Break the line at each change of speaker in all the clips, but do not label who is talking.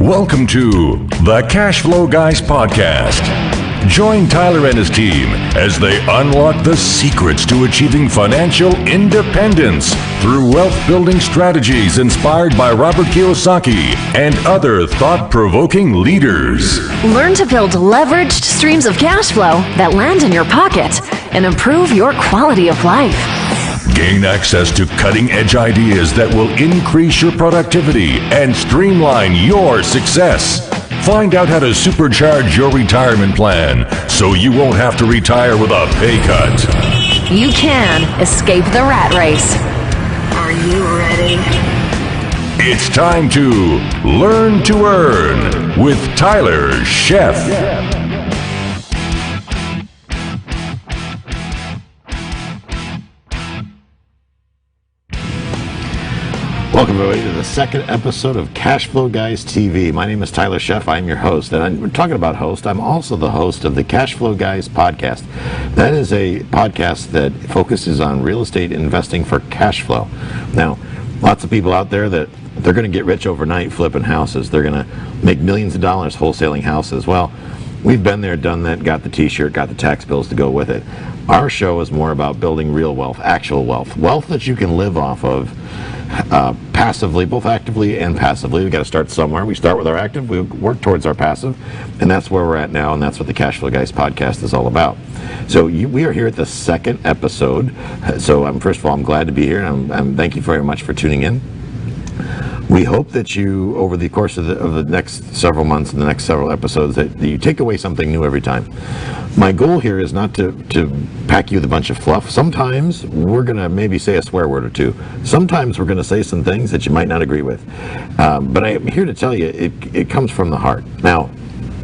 Welcome to the Cash Flow Guys podcast. Join Tyler and his team as they unlock the secrets to achieving financial independence through wealth-building strategies inspired by Robert Kiyosaki and other thought-provoking leaders.
Learn to build leveraged streams of cash flow that land in your pocket and improve your quality of life.
Gain access to cutting-edge ideas that will increase your productivity and streamline your success. Find out how to supercharge your retirement plan so you won't have to retire with a pay cut.
You can escape the rat race. Are you ready?
It's time to Learn to Earn with Tyler Sheff.
Welcome everybody to the second episode of Cash Flow Guys TV. My name is Tyler Sheff. I'm your host, and we're talking about host. I'm also the host of the Cash Flow Guys podcast. That is a podcast that focuses on real estate investing for cash flow. Now, lots of people out there that they're going to get rich overnight flipping houses. They're going to make millions of dollars wholesaling houses. Well, we've been there, done that, got the t-shirt, got the tax bills to go with it. Our show is more about building real wealth, actual wealth, wealth that you can live off of passively, both actively and passively. We've got to start somewhere. We start with our active, we work towards our passive, and that's where we're at now, and that's what the Cash Flow Guys podcast is all about. So we are here at the second episode. So first of all, I'm glad to be here, and thank you very much for tuning in. We hope that you, over the course of the next several months and the next several episodes, that you take away something new every time. My goal here is not to pack you with a bunch of fluff. Sometimes we're going to maybe say a swear word or two. Sometimes we're going to say some things that you might not agree with. But I'm here to tell you it comes from the heart. Now,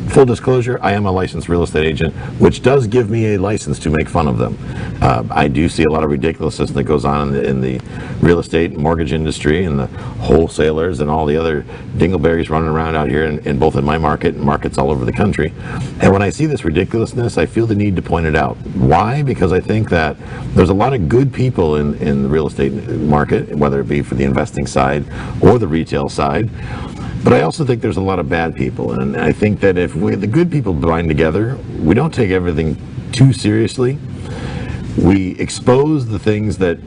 full disclosure, I am a licensed real estate agent, which does give me a license to make fun of them. I do see a lot of ridiculousness that goes on in the real estate and mortgage industry and the wholesalers and all the other dingleberries running around out here in both in my market and markets all over the country. And when I see this ridiculousness, I feel the need to point it out. Why? Because I think that there's a lot of good people in the real estate market, whether it be for the investing side or the retail side. But I also think there's a lot of bad people, and I think that if the good people bind together, we don't take everything too seriously. We expose the things that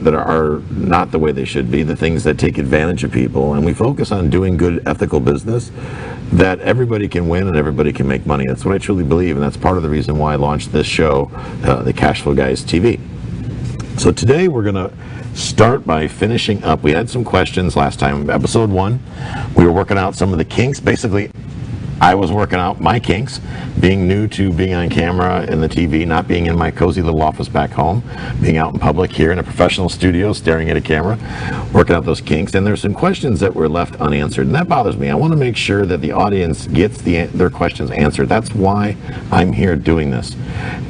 are not the way they should be, the things that take advantage of people, and we focus on doing good ethical business that everybody can win and everybody can make money. That's what I truly believe, and that's part of the reason why I launched this show, the Cash Flow Guys TV. So today we're going to start by finishing up. We had some questions last time, episode 1. We were working out some of the kinks. Basically, I was working out my kinks, being new to being on camera and the TV, not being in my cozy little office back home, being out in public here in a professional studio, staring at a camera, working out those kinks. And there's some questions that were left unanswered, and that bothers me. I want to make sure that the audience gets their questions answered. That's why I'm here doing this.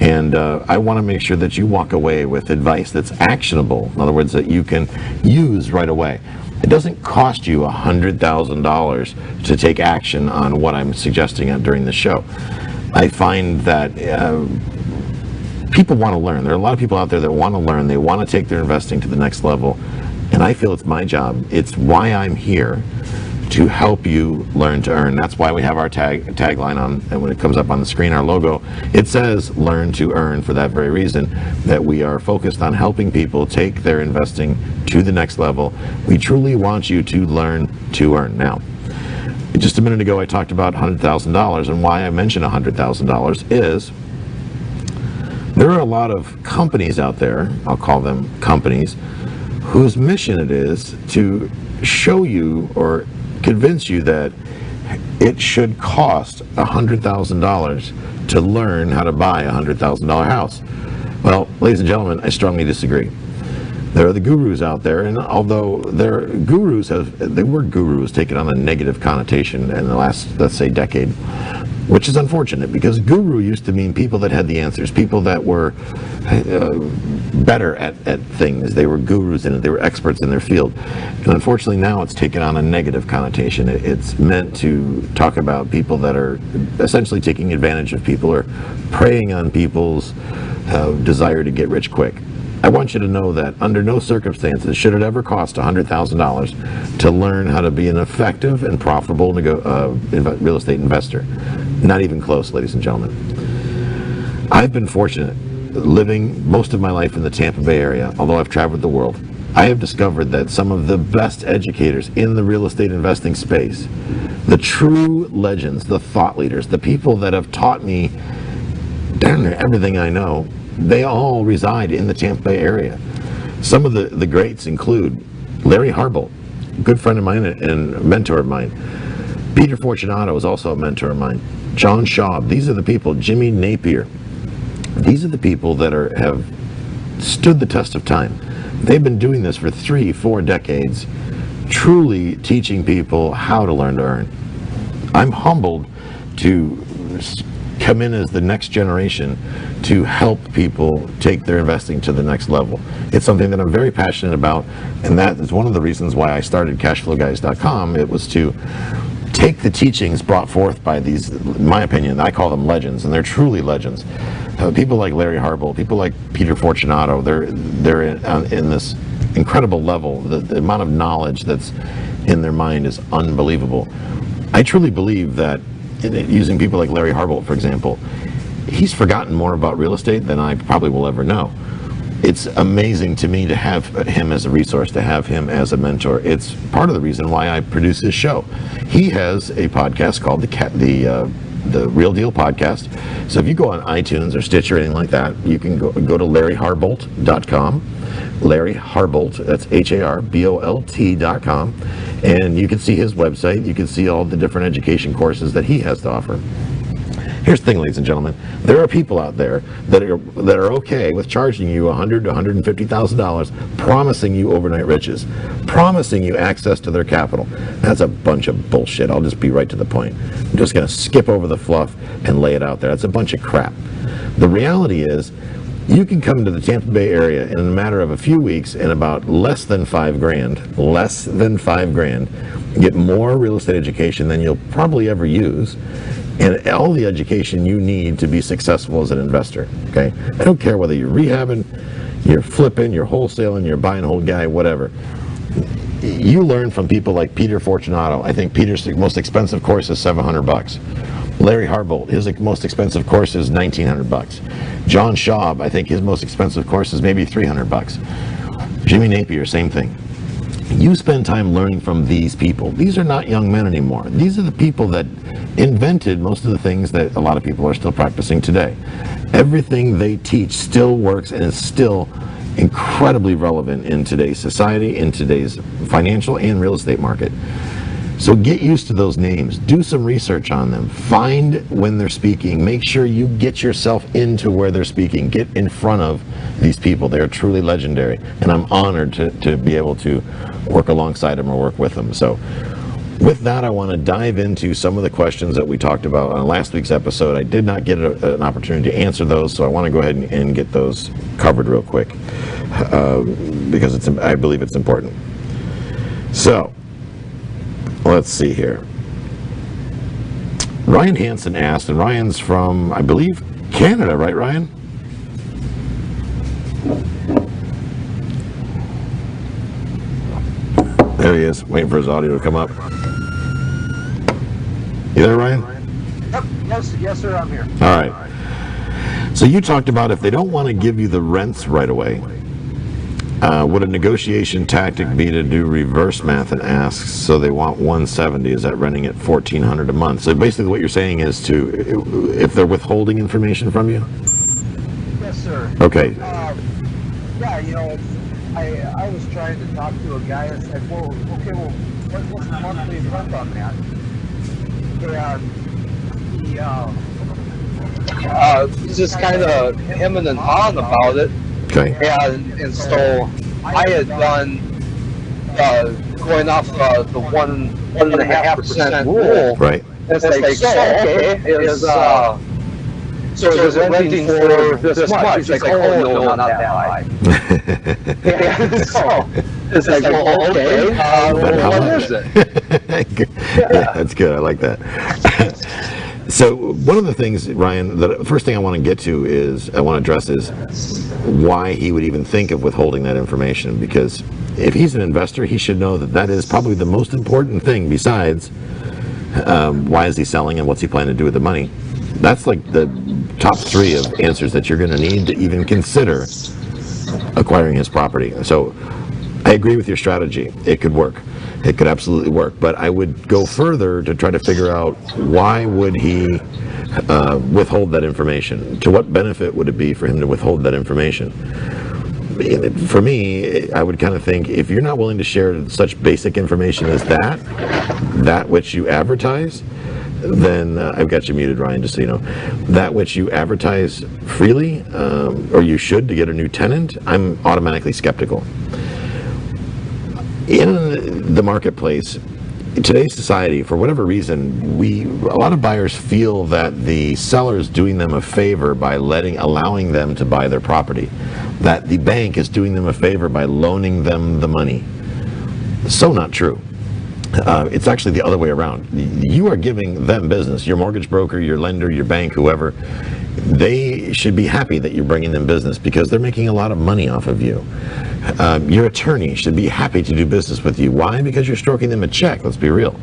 And I want to make sure that you walk away with advice that's actionable. In other words, that you can use right away. It doesn't cost you $100,000 to take action on what I'm suggesting during the show. I find that people want to learn. There are a lot of people out there that want to learn. They want to take their investing to the next level. And I feel it's my job. It's why I'm here, to help you learn to earn. That's why we have our tagline on, and when it comes up on the screen, our logo, it says learn to earn, for that very reason, that we are focused on helping people take their investing to the next level. We truly want you to learn to earn. Now, just a minute ago I talked about $100,000, and why I mentioned $100,000 is there are a lot of companies out there, I'll call them companies, whose mission it is to show you or convince you that it should cost $100,000 to learn how to buy a $100,000 house. Well, ladies and gentlemen, I strongly disagree. There are the gurus out there, and although the word guru has taken on a negative connotation in the last, let's say, decade, which is unfortunate, because guru used to mean people that had the answers, people that were better at things. They were gurus in it. They were experts in their field. And unfortunately now it's taken on a negative connotation. It's meant to talk about people that are essentially taking advantage of people or preying on people's desire to get rich quick. I want you to know that under no circumstances should it ever cost $100,000 to learn how to be an effective and profitable real estate investor. Not even close, ladies and gentlemen. I've been fortunate living most of my life in the Tampa Bay area, although I've traveled the world. I have discovered that some of the best educators in the real estate investing space, the true legends, the thought leaders, the people that have taught me darn near everything I know, they all reside in the Tampa Bay area. Some of the greats include Larry Harbolt, a good friend of mine and a mentor of mine. Peter Fortunato is also a mentor of mine. John Schaub, these are the people, Jimmy Napier. These are the people that have stood the test of time. They've been doing this for 3-4 decades, truly teaching people how to learn to earn. I'm humbled to come in as the next generation to help people take their investing to the next level. It's something that I'm very passionate about, and that is one of the reasons why I started cashflowguys.com. It was to take the teachings brought forth by these, in my opinion, I call them legends, and they're truly legends. People like Larry Harbolt, people like Peter Fortunato, they're in this incredible level. The amount of knowledge that's in their mind is unbelievable. I truly believe that, using people like Larry Harbolt, for example, he's forgotten more about real estate than I probably will ever know. It's amazing to me to have him as a resource, to have him as a mentor. It's part of the reason why I produce this show. He has a podcast called the Real Deal Podcast. So if you go on iTunes or Stitch or anything like that, you can go to LarryHarbolt.com. Larry Harbolt, that's HARBOLT.com, and you can see his website. You can see all the different education courses that he has to offer. Here's the thing, ladies and gentlemen, there are people out there that are okay with charging you $100,000 to $150,000, promising you overnight riches, promising you access to their capital. That's a bunch of bullshit. I'll just be right to the point. I'm just going to skip over the fluff and lay it out there. That's a bunch of crap. The reality is, you can come to the Tampa Bay area in a matter of a few weeks and about less than $5,000, get more real estate education than you'll probably ever use, and all the education you need to be successful as an investor. Okay, I don't care whether you're rehabbing, you're flipping, you're wholesaling, you're buying a whole guy, whatever. You learn from people like Peter Fortunato. I think Peter's most expensive course is $700. Larry Harbolt, his most expensive course is $1,900. John Schaub, I think his most expensive course is maybe $300. Jimmy Napier, same thing. You spend time learning from these people. These are not young men anymore. These are the people that invented most of the things that a lot of people are still practicing today. Everything they teach still works and is still incredibly relevant in today's society, in today's financial and real estate market. So get used to those names. Do some research on them. Find when they're speaking. Make sure you get yourself into where they're speaking. Get in front of these people. They're truly legendary. And I'm honored to be able to work alongside them or work with them. So with that, I want to dive into some of the questions that we talked about on last week's episode. I did not get an opportunity to answer those, so I want to go ahead and get those covered real quick because I believe it's important. So let's see here. Ryan Hansen asked, and Ryan's from, I believe, Canada, right, Ryan? There he is, waiting for his audio to come up. You there, Ryan?
Yep. Yes, sir, I'm here.
All right. So you talked about if they don't want to give you the rents right away, would a negotiation tactic be to do reverse math and ask, so they want 170, is that renting at $1,400 a month? So basically what you're saying is if they're withholding information from you?
Yes, sir.
Okay.
Yeah, I was trying to talk to a guy and said, what's the monthly rent on that? And he just kind of hemming and hawing about it.
Okay.
And so I had done going off the 1.5% rule.
Right.
It's like, so is it renting for this much? He's like, oh, no, not that high. So it's like, well, okay, what is it?
Yeah, that's good. I like that. So one of the things, Ryan, the first thing I want to get to is, I want to address is why he would even think of withholding that information. Because if he's an investor, he should know that that is probably the most important thing besides why is he selling and what's he planning to do with the money. That's like the top 3 of answers that you're going to need to even consider acquiring his property. So I agree with your strategy. It could work. It could absolutely work. But I would go further to try to figure out, why would he withhold that information? To what benefit would it be for him to withhold that information? For me, I would kind of think, if you're not willing to share such basic information as that which you advertise, then I've got you muted, Ryan, just so you know. That which you advertise freely, or you should, to get a new tenant, I'm automatically skeptical. In the marketplace, in today's society, for whatever reason, a lot of buyers feel that the seller is doing them a favor by allowing them to buy their property, that the bank is doing them a favor by loaning them the money. So not true. It's actually the other way around. You are giving them business. Your mortgage broker, your lender, your bank, whoever, they should be happy that you're bringing them business, because they're making a lot of money off of you. Your attorney should be happy to do business with you. Why? Because you're stroking them a check. Let's be real.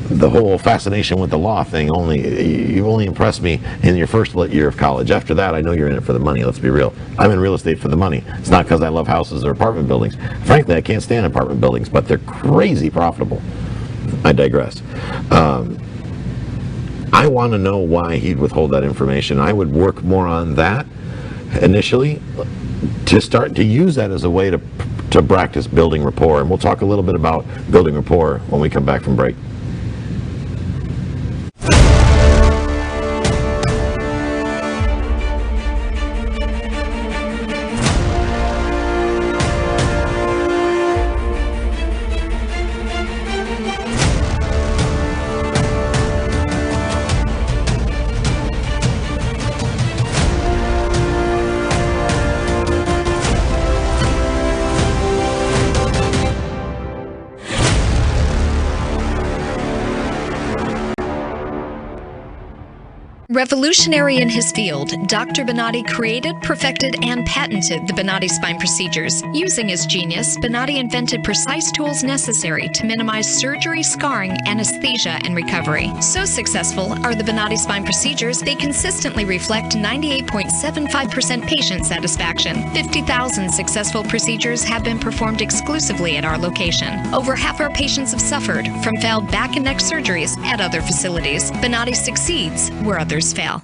The whole fascination with the law thing, you only impressed me in your first year of college. After that, I know you're in it for the money. Let's be real. I'm in real estate for the money. It's not because I love houses or apartment buildings. Frankly, I can't stand apartment buildings, but they're crazy profitable. I digress. I want to know why he'd withhold that information. I would work more on that initially, to start to use that as a way to practice building rapport. And we'll talk a little bit about building rapport when we come back from break.
Revolutionary in his field, Dr. Bonati created, perfected, and patented the Bonati spine procedures. Using his genius, Bonati invented precise tools necessary to minimize surgery, scarring, anesthesia, and recovery. So successful are the Bonati spine procedures, they consistently reflect 98.75% patient satisfaction. 50,000 successful procedures have been performed exclusively at our location. Over half our patients have suffered from failed back and neck surgeries at other facilities. Bonati succeeds where others fail.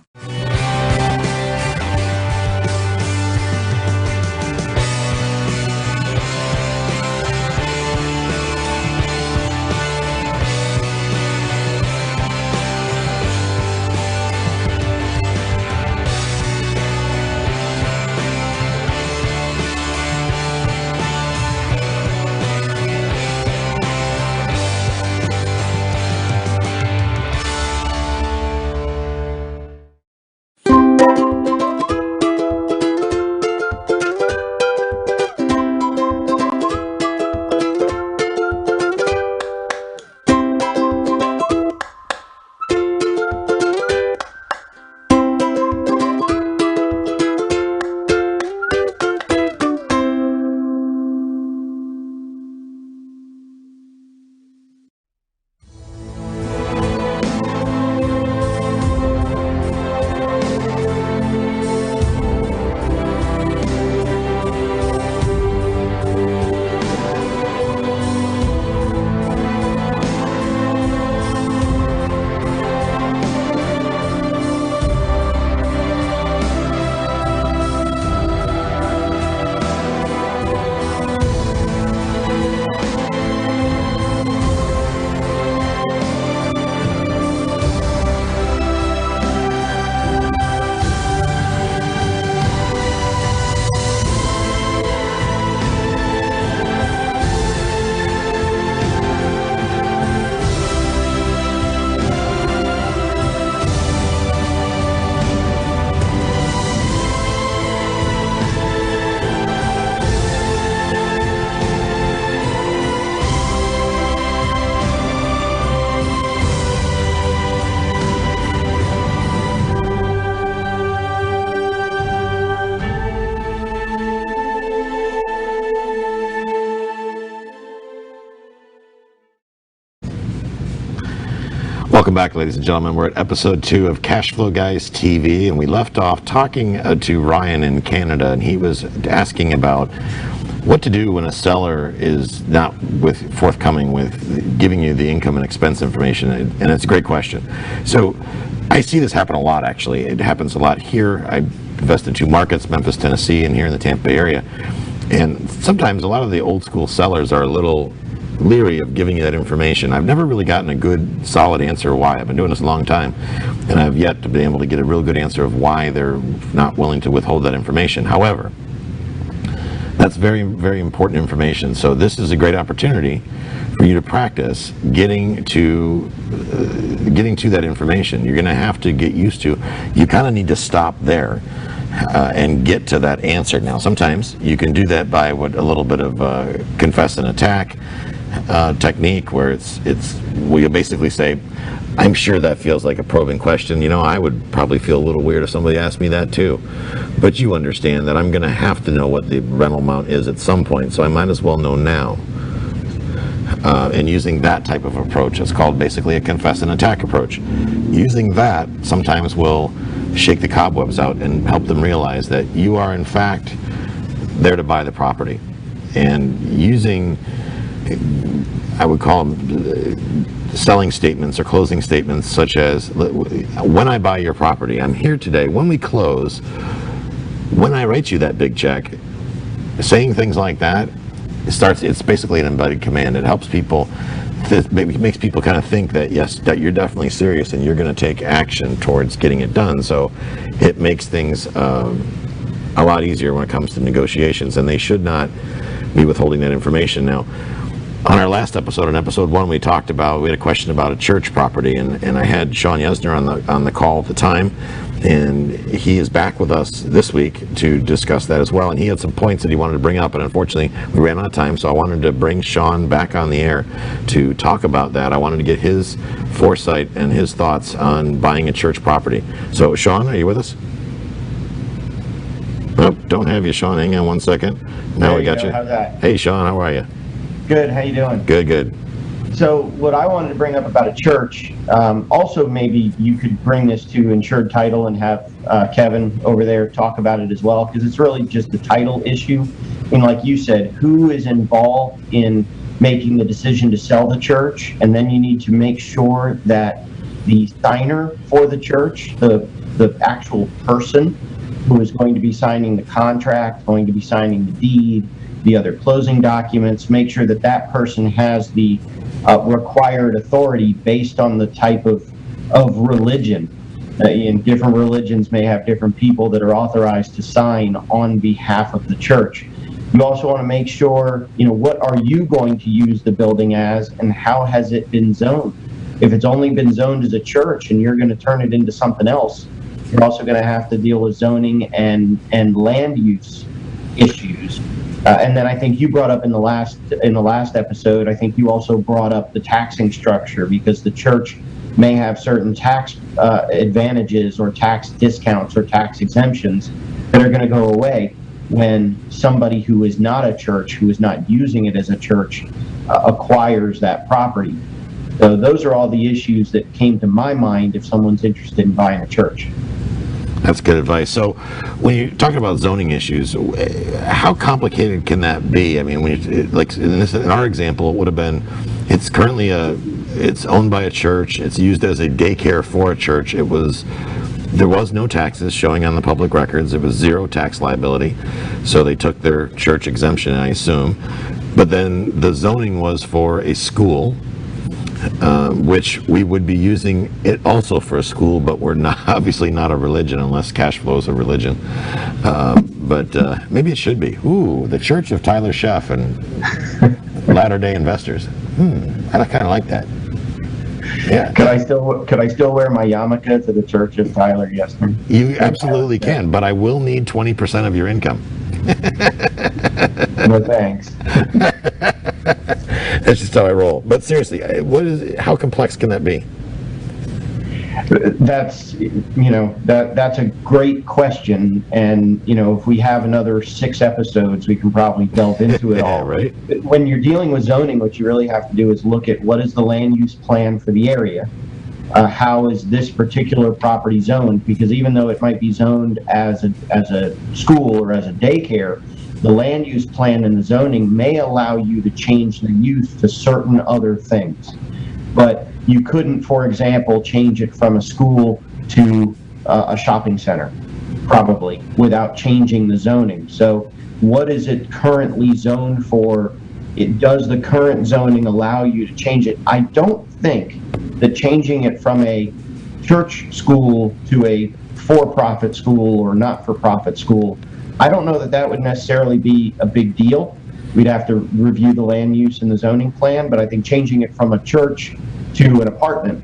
Welcome back, ladies and gentlemen. We're at episode 2 of Cashflow Guys TV, and we left off talking to Ryan in Canada, and he was asking about what to do when a seller is not forthcoming with giving you the income and expense information, and it's a great question. So I see this happen a lot, actually. It happens a lot here. I invest in 2 markets, Memphis, Tennessee, and here in the Tampa Bay area. And sometimes a lot of the old school sellers are a little leery of giving you that information. I've never really gotten a good, solid answer why. I've been doing this a long time, and I've yet to be able to get a real good answer of why they're not willing to withhold that information. However, that's very, very important information. So this is a great opportunity for you to practice getting to that information. You're going to have to get used to. You kind of need to stop there and get to that answer. Now, sometimes you can do that by a little bit of confess and attack technique, where you basically say, I'm sure that feels like a probing question. You know, I would probably feel a little weird if somebody asked me that too. But you understand that I'm going to have to know what the rental amount is at some point, so I might as well know now. And using that type of approach, it's called basically a confess and attack approach. Using that sometimes will shake the cobwebs out and help them realize that you are in fact there to buy the property. And using, I would call them selling statements or closing statements, such as, when I buy your property, I'm here today. When we close, when I write you that big check, saying things like that, it's basically an embedded command. It helps people, it makes people kind of think that, yes, that you're definitely serious and you're going to take action towards getting it done. So it makes things a lot easier when it comes to negotiations, and they should not be withholding that information. Now, on our last episode, in episode 1, we had a question about a church property, and I had Sean Yesner on the call at the time, and he is back with us this week to discuss that as well. And he had some points that he wanted to bring up, and unfortunately we ran out of time, so I wanted to bring Sean back on the air to talk about that. I wanted to get his foresight and his thoughts on buying a church property. So Sean, are you with us? Oh, don't have you, Sean. Hang on one second. Now we got you.
How's that?
Hey Sean, how are you?
Good. How you doing?
Good.
So what I wanted to bring up about a church, also maybe you could bring this to Insured Title and have Kevin over there talk about it as well, because it's really just the title issue. And like you said, who is involved in making the decision to sell the church? And then you need to make sure that the signer for the church, the actual person who is going to be signing the contract, going to be signing the deed, the other closing documents, make sure that that person has the required authority based on the type of religion. And different religions may have different people that are authorized to sign on behalf of the church. You also want to make sure, what are you going to use the building as, and how has it been zoned? If it's only been zoned as a church and you're going to turn it into something else, you're also going to have to deal with zoning and land use issues. And then I think you brought up in the last episode, I think you also brought up the taxing structure, because the church may have certain tax advantages or tax discounts or tax exemptions that are going to go away when somebody who is not a church, who is not using it as a church, acquires that property. So those are all the issues that came to my mind if someone's interested in buying a church.
That's good advice. So when you're talking about zoning issues, how complicated can that be? I mean, in our example, it would have been, it's owned by a church, it's used as a daycare for a church. There was no taxes showing on the public records. There was zero tax liability. So they took their church exemption, I assume. But then the zoning was for a school, which we would be using it also for a school, but we're obviously not a religion unless cash flow is a religion. But maybe it should be. Ooh, the Church of Tyler Sheff and Latter-day Investors. I kind of like that. Yeah.
Could I still wear my yarmulke to the Church of Tyler Yesner?
You absolutely can, but I will need 20% of your income.
No thanks.
That's just how I roll. But seriously, how complex can that be?
That's that's a great question, and if we have another 6 episodes, we can probably delve into it all.
Right.
When you're dealing with zoning, what you really have to do is look at what is the land use plan for the area, how is this particular property zoned? Because even though it might be zoned as a school or as a daycare, the land use plan and the zoning may allow you to change the use to certain other things. But you couldn't, for example, change it from a school to a shopping center, probably, without changing the zoning. So what is it currently zoned for? Does the current zoning allow you to change it? I don't think that changing it from a church school to a for-profit school or not-for-profit school, I don't know that would necessarily be a big deal. We'd have to review the land use and the zoning plan, but I think changing it from a church to an apartment,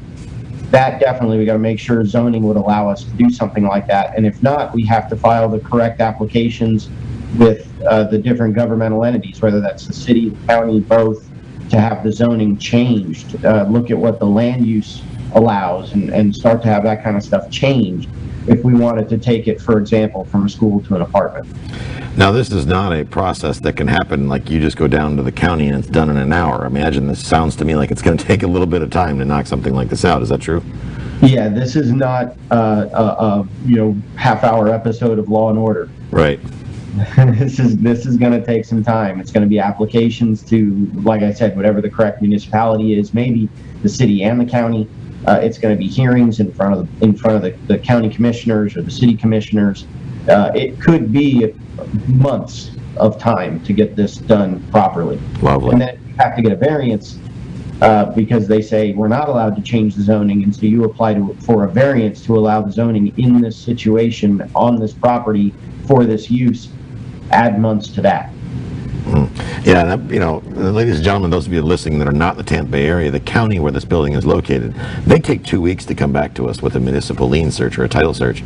that definitely we got to make sure zoning would allow us to do something like that. And if not, we have to file the correct applications with the different governmental entities, whether that's the city, the county, both, to have the zoning changed. Look at what the land use allows and start to have that kind of stuff changed if we wanted to take it, for example, from a school to an apartment.
Now, this is not a process that can happen like you just go down to the county and it's done in an hour. I imagine this sounds to me like it's going to take a little bit of time to knock something like this out. Is that true?
Yeah, this is not a half-hour episode of Law and Order.
Right.
This is going to take some time. It's going to be applications to, like I said, whatever the correct municipality is, maybe the city and the county. It's going to be hearings in front of the county commissioners or the city commissioners. It could be months of time to get this done properly.
Lovely.
And then you have to get a variance because they say we're not allowed to change the zoning, and so you apply for a variance to allow the zoning in this situation on this property for this use. Add months to that.
Yeah, ladies and gentlemen, those of you listening that are not in the Tampa Bay area, the county where this building is located, they take 2 weeks to come back to us with a municipal lien search or a title search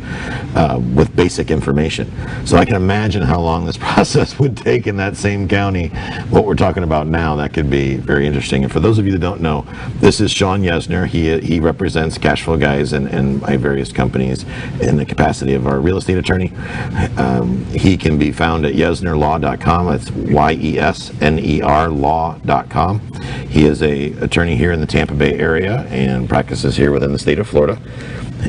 with basic information. So I can imagine how long this process would take in that same county. What we're talking about now, that could be very interesting. And for those of you that don't know, this is Sean Yesner. He represents Cashflow Guys and my various companies in the capacity of our real estate attorney. He can be found at yesnerlaw.com. It's YESNER law.com. He is an attorney here in the Tampa Bay area and practices here within the state of Florida,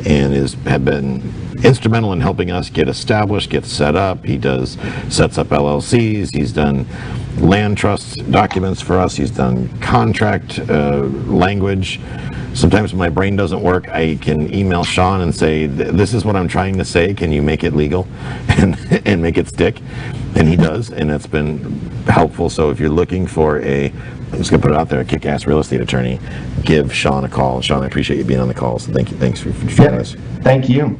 and have been instrumental in helping us get established, get set up. He sets up LLCs. He's done land trust documents for us. He's done contract language. Sometimes when my brain doesn't work, I can email Sean and say, this is what I'm trying to say. Can you make it legal and make it stick? And he does, and it's been helpful. So if you're looking for I'm just going to put it out there, a kick-ass real estate attorney, give Sean a call. Sean, I appreciate you being on the call. So thank you. Thanks for joining us.
Thank you.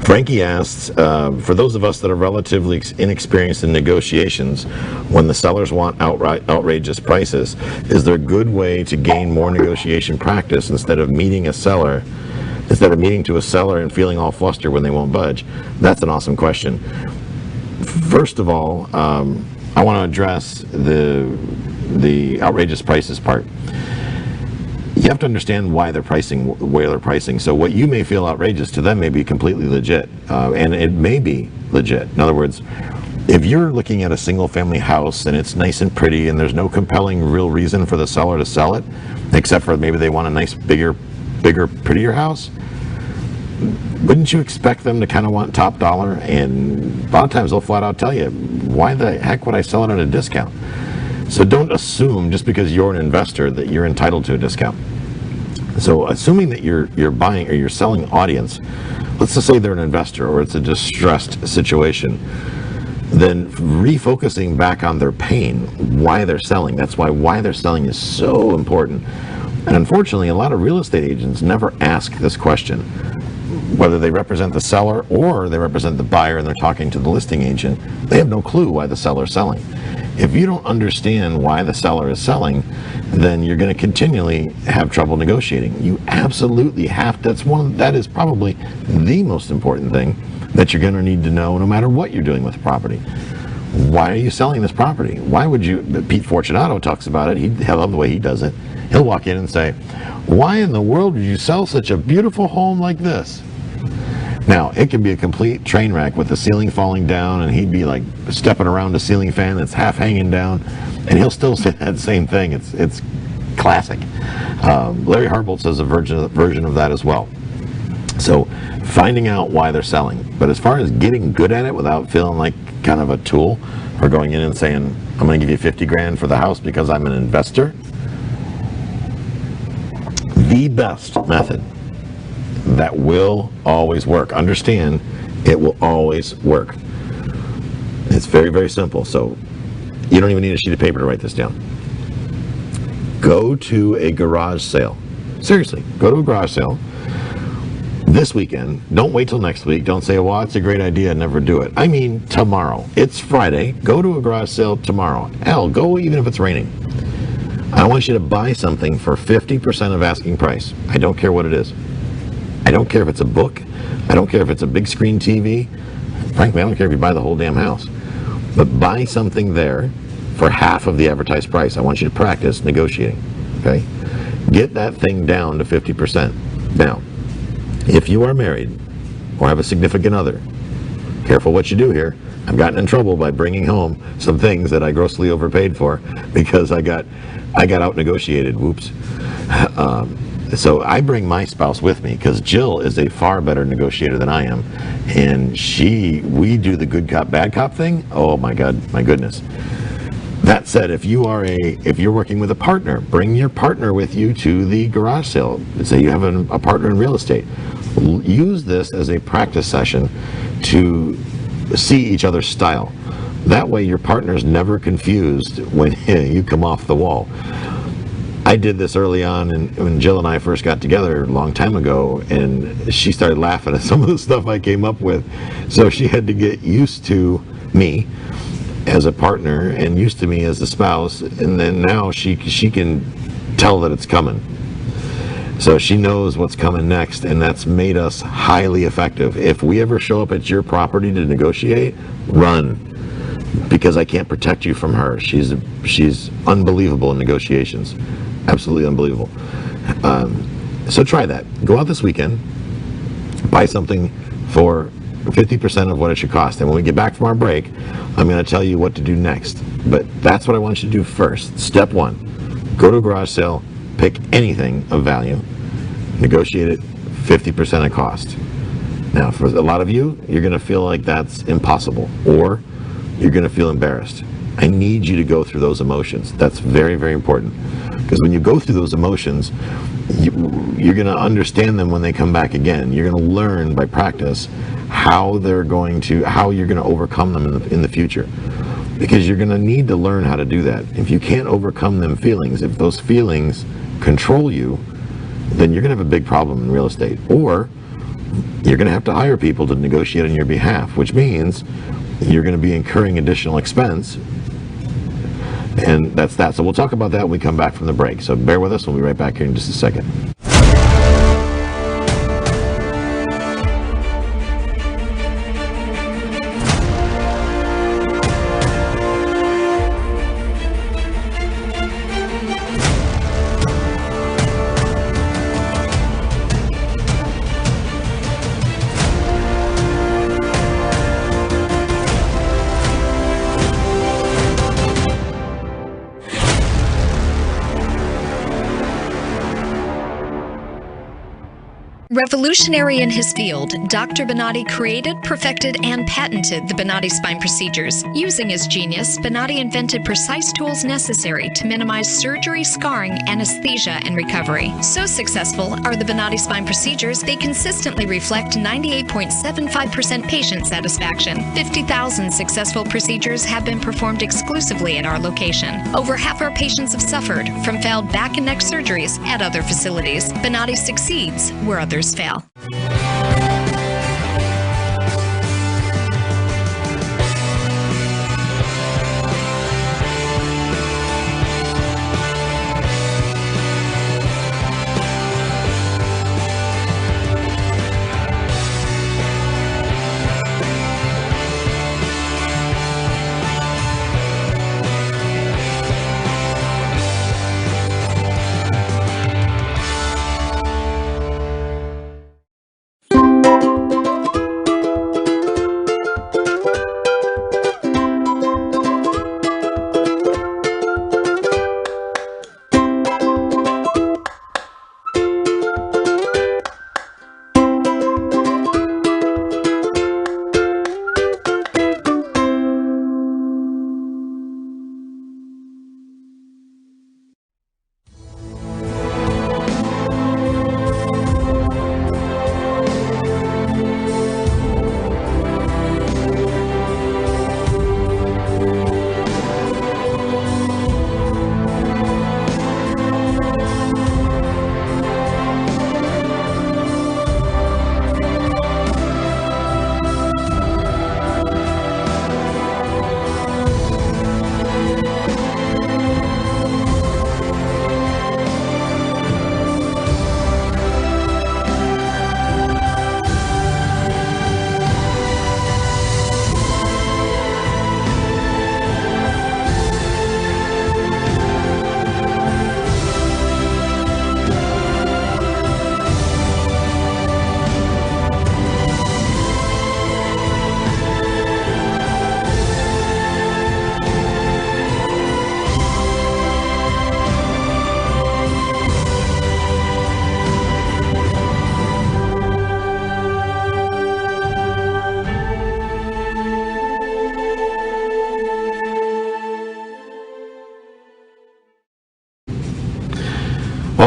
Frankie asks, for those of us that are relatively inexperienced in negotiations, when the sellers want outrageous prices, is there a good way to gain more negotiation practice instead of meeting to a seller and feeling all flustered when they won't budge? That's an awesome question. First of all, I want to address the outrageous prices part. You have to understand why they're pricing. So what you may feel outrageous to them may be completely legit, and it may be legit. In other words, if you're looking at a single family house and it's nice and pretty and there's no compelling real reason for the seller to sell it, except for maybe they want a nice, bigger, prettier house, wouldn't you expect them to kind of want top dollar? And a lot of times they'll flat out tell you, why the heck would I sell it at a discount? So don't assume just because you're an investor that you're entitled to a discount. So assuming that you're buying or you're selling audience, let's just say they're an investor or it's a distressed situation, then refocusing back on their pain, why they're selling. That's why they're selling is so important. And unfortunately, a lot of real estate agents never ask this question. Whether they represent the seller or they represent the buyer and they're talking to the listing agent, they have no clue why the seller is selling. If you don't understand why the seller is selling, then you're going to continually have trouble negotiating. You absolutely have to. That is probably the most important thing that you're going to need to know no matter what you're doing with the property. Why are you selling this property? Why would you? Pete Fortunato talks about it. I love the way he does it. He'll walk in and say, why in the world would you sell such a beautiful home like this? Now, it could be a complete train wreck with the ceiling falling down and he'd be like stepping around a ceiling fan that's half hanging down, and he'll still say that same thing. It's classic. Larry Harboltz has a version of that as well. So finding out why they're selling. But as far as getting good at it without feeling like kind of a tool, or going in and saying, I'm going to give you 50 grand for the house because I'm an investor, the best method that will always work. Understand, it will always work. It's very, very simple. So you don't even need a sheet of paper to write this down. Go to a garage sale. Seriously, go to a garage sale this weekend. Don't wait till next week. Don't say, well, it's a great idea, never do it. I mean, tomorrow. It's Friday. Go to a garage sale tomorrow. Hell, go even if it's raining. I want you to buy something for 50% of asking price. I don't care what it is. I don't care if it's a book. I don't care if it's a big screen TV. Frankly, I don't care if you buy the whole damn house. But buy something there for half of the advertised price. I want you to practice negotiating. Okay? Get that thing down to 50%. Now, if you are married or have a significant other, careful what you do here. I've gotten in trouble by bringing home some things that I grossly overpaid for because I got out negotiated. Whoops. So I bring my spouse with me because Jill is a far better negotiator than I am, and we do the good cop bad cop thing. Oh my God, my goodness. That said, if you're working with a partner, bring your partner with you to the garage sale. Say you have a partner in real estate. Use this as a practice session to see each other's style. That way your partner's never confused when you come off the wall. I did this early on, and when Jill and I first got together a long time ago, and she started laughing at some of the stuff I came up with. So she had to get used to me as a partner and used to me as a spouse, and then now she can tell that it's coming. So she knows what's coming next, and that's made us highly effective. If we ever show up at your property to negotiate, run, because I can't protect you from her. She's unbelievable in negotiations, absolutely unbelievable. So try that. Go out this weekend, buy something for 50% of what it should cost. And when we get back from our break, I'm going to tell you what to do next. But that's what I want you to do first. Step one, go to a garage sale, pick anything of value, negotiate it 50% of cost. Now, for a lot of you, you're going to feel like that's impossible, or you're going to feel embarrassed. I need you to go through those emotions. That's very, very important. Because when you go through those emotions, you're going to understand them when they come back again. You're going to learn by practice how you're going to overcome them in the future. Because you're going to need to learn how to do that. If you can't overcome them feelings, if those feelings control you, then you're going to have a big problem in real estate. Or you're going to have to hire people to negotiate on your behalf, which means you're going to be incurring additional expense. And that's that. So we'll talk about that when we come back from the break. So bear with us. We'll be right back here in just a second.
Revolutionary in his field, Dr. Bonati created, perfected, and patented the Bonati spine procedures. Using his genius, Bonati invented precise tools necessary to minimize surgery, scarring, anesthesia, and recovery. So successful are the Bonati spine procedures, they consistently reflect 98.75% patient satisfaction. 50,000 successful procedures have been performed exclusively at our location. Over half our patients have suffered from failed back and neck surgeries at other facilities. Bonati succeeds where others fail.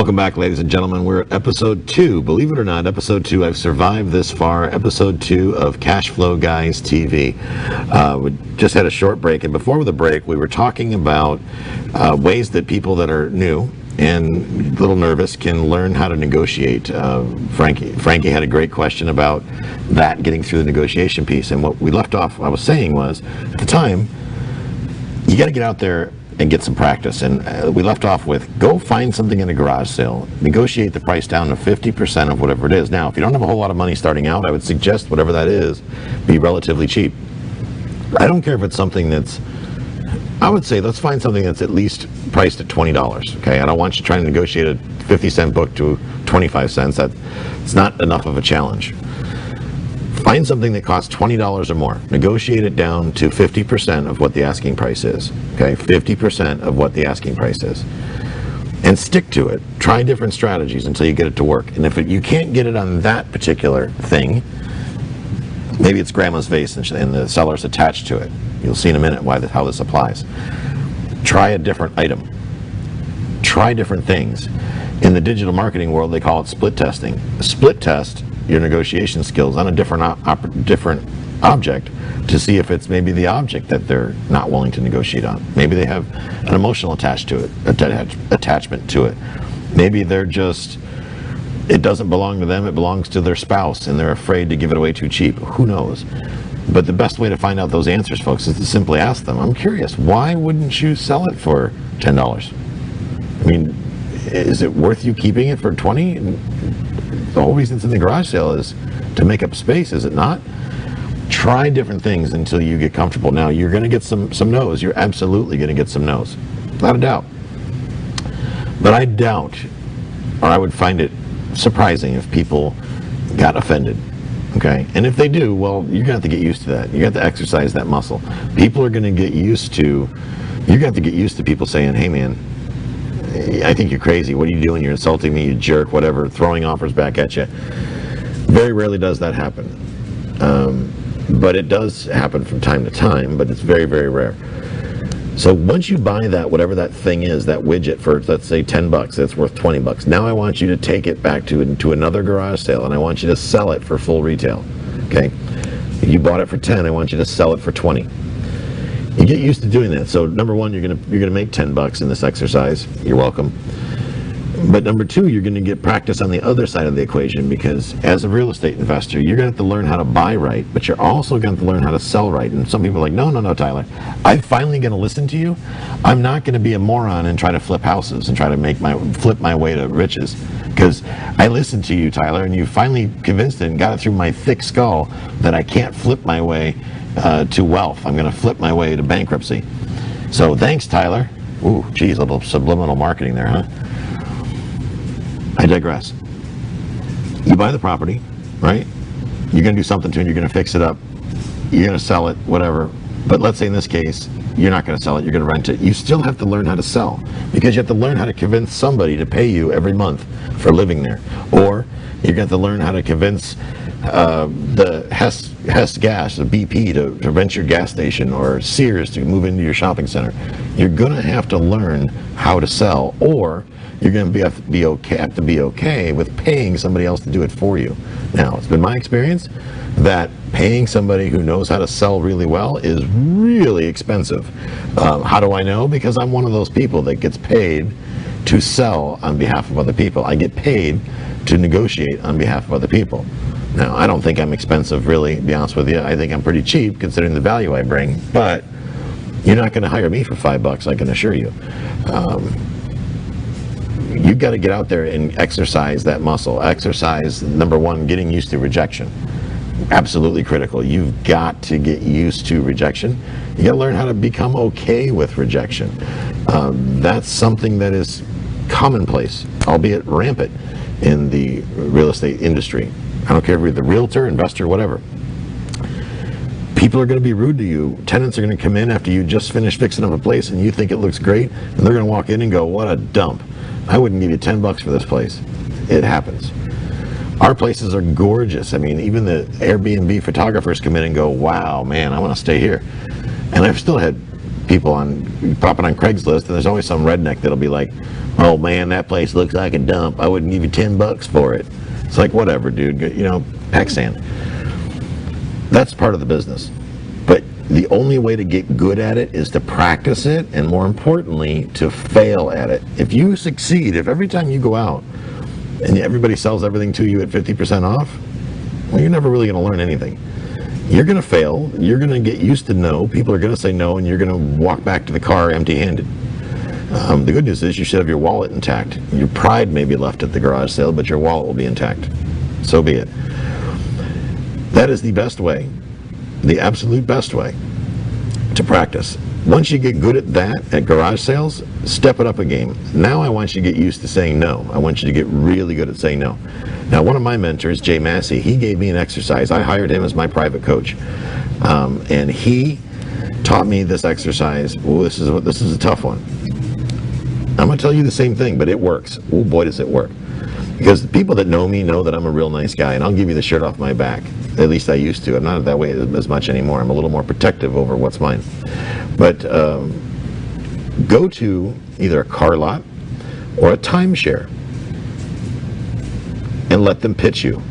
Welcome back, ladies and gentlemen. We're at episode 2. Believe it or not, episode 2. I've survived this far. Episode 2 of Cashflow Guys TV. We just had a short break, and before the break, we were talking about ways that people that are new and a little nervous can learn how to negotiate. Frankie had a great question about that, getting through the negotiation piece. And what we left off, I was saying was, at the time, you got to get out there and get some practice. And we left off with, go find something in a garage sale, negotiate the price down to 50% of whatever it is. Now, if you don't have a whole lot of money starting out, I would suggest whatever that is be relatively cheap. I don't care if it's something that's, I would say let's find something that's at least priced at $20. Okay, I don't want you trying to negotiate a 50-cent book to 25 cents. That's not enough of a challenge. Find something that costs $20 or more. Negotiate it down to 50% of what the asking price is. Okay, 50% of what the asking price is. And stick to it. Try different strategies until you get it to work. And if you can't get it on that particular thing, maybe it's grandma's vase and the seller's attached to it. You'll see in a minute how this applies. Try a different item. Try different things. In the digital marketing world, they call it split testing. Split test your negotiation skills on a different object to see if it's maybe the object that they're not willing to negotiate on. Maybe they have an emotional attachment to it. Maybe they're just, it doesn't belong to them, it belongs to their spouse, and they're afraid to give it away too cheap. Who knows? But the best way to find out those answers, folks, is to simply ask them, I'm curious, why wouldn't you sell it for $10? I mean, is it worth you keeping it for $20? The whole reason it's in the garage sale is to make up space, is it not? Try different things until you get comfortable. Now, you're going to get some no's. You're absolutely going to get some no's, without a doubt. But I doubt, or I would find it surprising if people got offended. Okay, and if they do, well, you're going to have to get used to that. You have to exercise that muscle. People are going to get used to, you're going to have to get used to people saying, hey man, I think you're crazy. What are you doing? You're insulting me, you jerk, whatever, throwing offers back at you. Very rarely does that happen. But it does happen from time to time, but it's very, very rare. So once you buy that, whatever that thing is, that widget for, let's say, $10, that's worth $20. Now I want you to take it back to another garage sale, and I want you to sell it for full retail. Okay? If you bought it for 10, I want you to sell it for 20. You get used to doing that. So number one, you're gonna make $10 in this exercise. You're welcome. But number two, you're going to get practice on the other side of the equation, because as a real estate investor, you're going to have to learn how to buy right, but you're also going to have to learn how to sell right. And some people are like, no, Tyler, I'm finally going to listen to you. I'm not going to be a moron and try to flip houses and try to flip my way to riches, because I listened to you, Tyler, and you finally convinced it and got it through my thick skull that I can't flip my way to wealth. I'm going to flip my way to bankruptcy. So thanks, Tyler. Ooh, geez, a little subliminal marketing there, huh? I digress. You buy the property, right? You're going to do something to it. You're going to fix it up. You're going to sell it, whatever. But let's say in this case, you're not going to sell it. You're going to rent it. You still have to learn how to sell, because you have to learn how to convince somebody to pay you every month for living there. Or you're going to learn how to convince the Hess Gas, the BP, to rent your gas station, or Sears to move into your shopping center. You're going to have to learn how to sell, or you're going to have to be okay with paying somebody else to do it for you. Now, it's been my experience that paying somebody who knows how to sell really well is really expensive. How do I know? Because I'm one of those people that gets paid to sell on behalf of other people. I get paid to negotiate on behalf of other people. Now, I don't think I'm expensive, really, to be honest with you. I think I'm pretty cheap considering the value I bring, but you're not going to hire me for $5, I can assure you. You've got to get out there and exercise that muscle. Exercise, number one, getting used to rejection. Absolutely critical. You've got to get used to rejection. You got to learn how to become okay with rejection. That's something that is commonplace, albeit rampant, in the real estate industry. I don't care if you're the realtor, investor, whatever. People are going to be rude to you. Tenants are going to come in after you just finished fixing up a place and you think it looks great, and they're going to walk in and go, what a dump. I wouldn't give you $10 for this place. It happens. Our places are gorgeous. I mean, even the Airbnb photographers come in and go, wow, man, I want to stay here. And I've still had people popping on Craigslist, and there's always some redneck that'll be like, "Oh man, that place looks like a dump. I wouldn't give you $10 for it." It's like, whatever, dude. Pack sand. That's part of the business. But the only way to get good at it is to practice it, and more importantly, to fail at it. If you succeed, if every time you go out and everybody sells everything to you at 50% off, well, you're never really going to learn anything. You're going to fail. You're going to get used to no. People are going to say no, and you're going to walk back to the car empty-handed. The good news is you should have your wallet intact. Your pride may be left at the garage sale, but your wallet will be intact. So be it. That is the best way, the absolute best way to practice. Once you get good at that, at garage sales, step it up a game. Now I want you to get used to saying no. I want you to get really good at saying no. Now, one of my mentors, Jay Massey, he gave me an exercise. I hired him as my private coach. And he taught me this exercise. Well, this is a tough one. I'm going to tell you the same thing, but it works. Oh, boy, does it work. Because the people that know me know that I'm a real nice guy, and I'll give you the shirt off my back. At least I used to. I'm not that way as much anymore. I'm a little more protective over what's mine. But go to either a car lot or a timeshare and let them pitch you.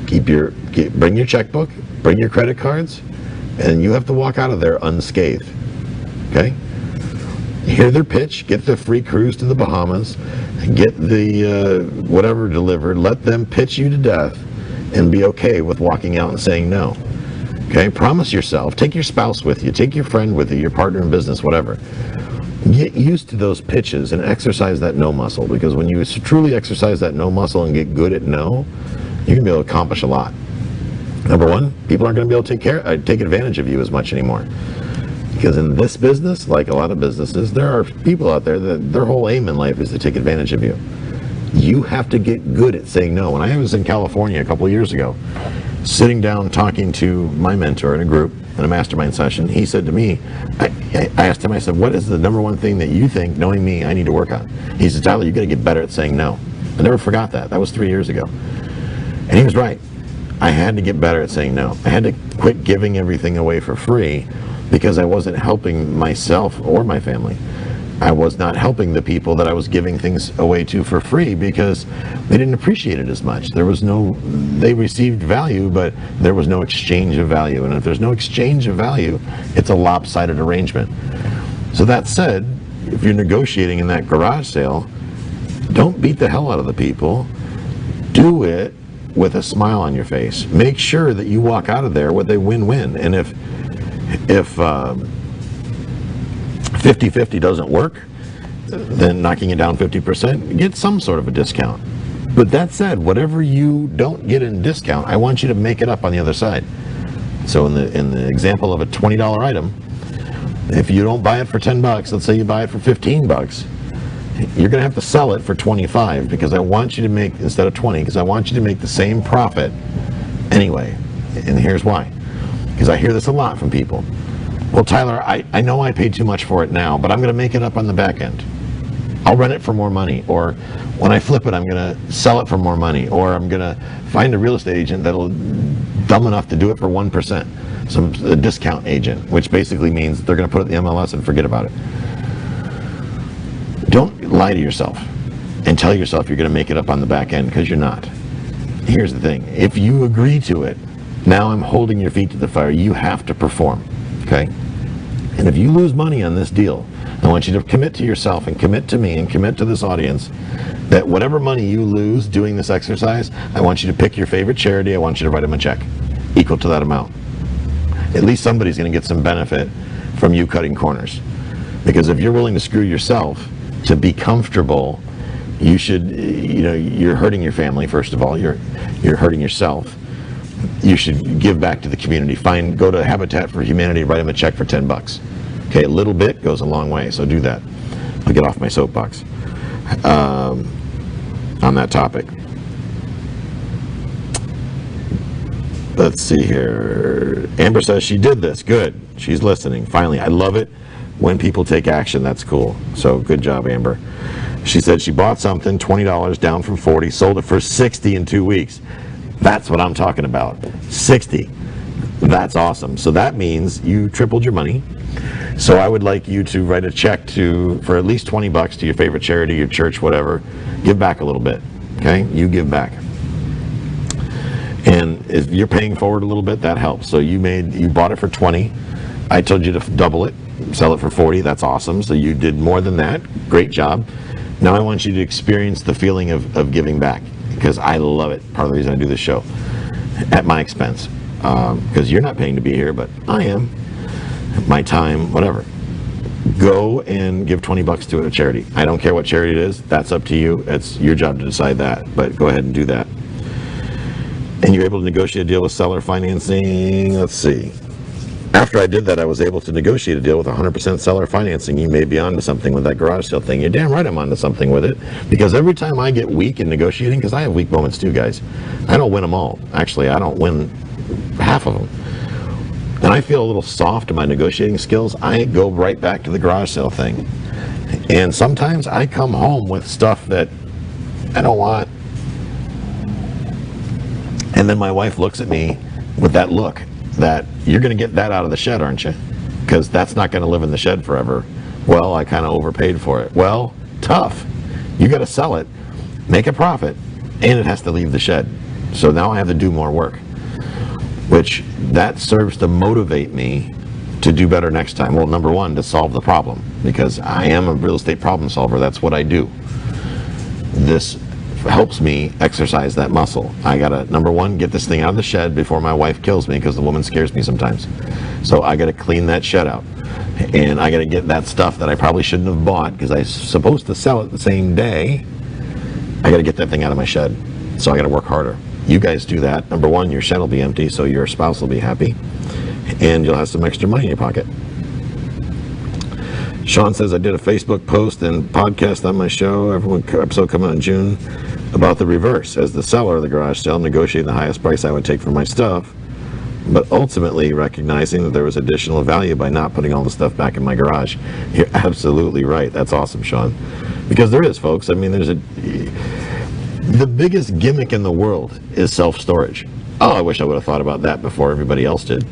Bring your checkbook, bring your credit cards, and you have to walk out of there unscathed. Okay? Hear their pitch, get the free cruise to the Bahamas, get the whatever delivered, let them pitch you to death, and be okay with walking out and saying no. Okay? Promise yourself, take your spouse with you, take your friend with you, your partner in business, whatever. Get used to those pitches and exercise that no muscle, because when you truly exercise that no muscle and get good at no, you're going to be able to accomplish a lot. Number one, people aren't going to be able to take advantage of you as much anymore. Because in this business, like a lot of businesses, there are people out there that their whole aim in life is to take advantage of you. You have to get good at saying no. When I was in California a couple of years ago, sitting down talking to my mentor in a group, in a mastermind session, he said to me, I asked him, I said, what is the number one thing that you think, knowing me, I need to work on? He said, Tyler, you got to get better at saying no. I never forgot that. That was 3 years ago. And he was right. I had to get better at saying no. I had to quit giving everything away for free, because I wasn't helping myself or my family. I was not helping the people that I was giving things away to for free, because they didn't appreciate it as much. They received value, but there was no exchange of value. And if there's no exchange of value, it's a lopsided arrangement. So that said, if you're negotiating in that garage sale, don't beat the hell out of the people. Do it with a smile on your face. Make sure that you walk out of there with a win-win. And if 50-50 doesn't work, then knocking it down 50%, get some sort of a discount. But that said, whatever you don't get in discount, I want you to make it up on the other side. So in the example of a $20 item, if you don't buy it for $10, let's say you buy it for $15, you're going to have to sell it for $25, because I want you to make, instead of $20, because I want you to make the same profit anyway. And here's why. Because I hear this a lot from people. Well, Tyler, I know I paid too much for it now, but I'm going to make it up on the back end. I'll rent it for more money, or when I flip it, I'm going to sell it for more money, or I'm going to find a real estate agent that'll dumb enough to do it for 1%, a discount agent, which basically means they're going to put it in the MLS and forget about it. Don't lie to yourself and tell yourself you're going to make it up on the back end, because you're not. Here's the thing. If you agree to it, now I'm holding your feet to the fire. You have to perform, okay? And if you lose money on this deal, I want you to commit to yourself and commit to me and commit to this audience that whatever money you lose doing this exercise, I want you to pick your favorite charity. I want you to write them a check equal to that amount. At least somebody's going to get some benefit from you cutting corners. Because if you're willing to screw yourself to be comfortable, you should, you're hurting your family, first of all. You're hurting yourself. You should give back to the community. Go to Habitat for Humanity, write them a check for $10. Okay, a little bit goes a long way, so do that. I'll get off my soapbox on that topic. Let's see here. Amber says she did this. Good. She's listening. Finally, I love it when people take action. That's cool. So good job, Amber. She said she bought something, $20 down from $40, sold it for $60 in 2 weeks. That's what I'm talking about. $60. That's awesome. So that means you tripled your money. So I would like you to write a check for at least $20 to your favorite charity, your church, whatever. Give back a little bit, okay? You give back. And if you're paying forward a little bit, that helps. So you bought it for 20. I told you to double it, sell it for 40. That's awesome. So you did more than that. Great job. Now I want you to experience the feeling of giving back, because I love it. Part of the reason I do this show at my expense, because you're not paying to be here, but I am. My time, whatever. Go and give $20 to a charity. I don't care what charity it is. That's up to you. It's your job to decide that, but go ahead and do that. And you're able to negotiate a deal with seller financing. Let's see. After I did that, I was able to negotiate a deal with 100% seller financing. You may be onto something with that garage sale thing. You're damn right I'm onto something with it. Because every time I get weak in negotiating, because I have weak moments too, guys. I don't win them all. Actually, I don't win half of them. And I feel a little soft in my negotiating skills. I go right back to the garage sale thing. And sometimes I come home with stuff that I don't want. And then my wife looks at me with that look that you're going to get that out of the shed, aren't you? Because that's not going to live in the shed forever. Well, I kind of overpaid for it. Well, tough. You got to sell it, make a profit, and it has to leave the shed. So now I have to do more work, which that serves to motivate me to do better next time. Well, number one, to solve the problem, because I am a real estate problem solver. That's what I do. This helps me exercise that muscle. I gotta, number one, get this thing out of the shed before my wife kills me, because the woman scares me sometimes. So I gotta clean that shed out, and I gotta get that stuff that I probably shouldn't have bought because I was supposed to sell it the same day. I gotta get that thing out of my shed. So I gotta work harder. You guys do that. Number one, your shed will be empty, so your spouse will be happy, and you'll have some extra money in your pocket. Sean says, I did a Facebook post and podcast on my show, episode coming out in June, about the reverse. As the seller of the garage sale, negotiating the highest price I would take for my stuff, but ultimately recognizing that there was additional value by not putting all the stuff back in my garage. You're absolutely right. That's awesome, Sean. Because there is, folks. I mean, the biggest gimmick in the world is self-storage. Oh, I wish I would have thought about that before everybody else did.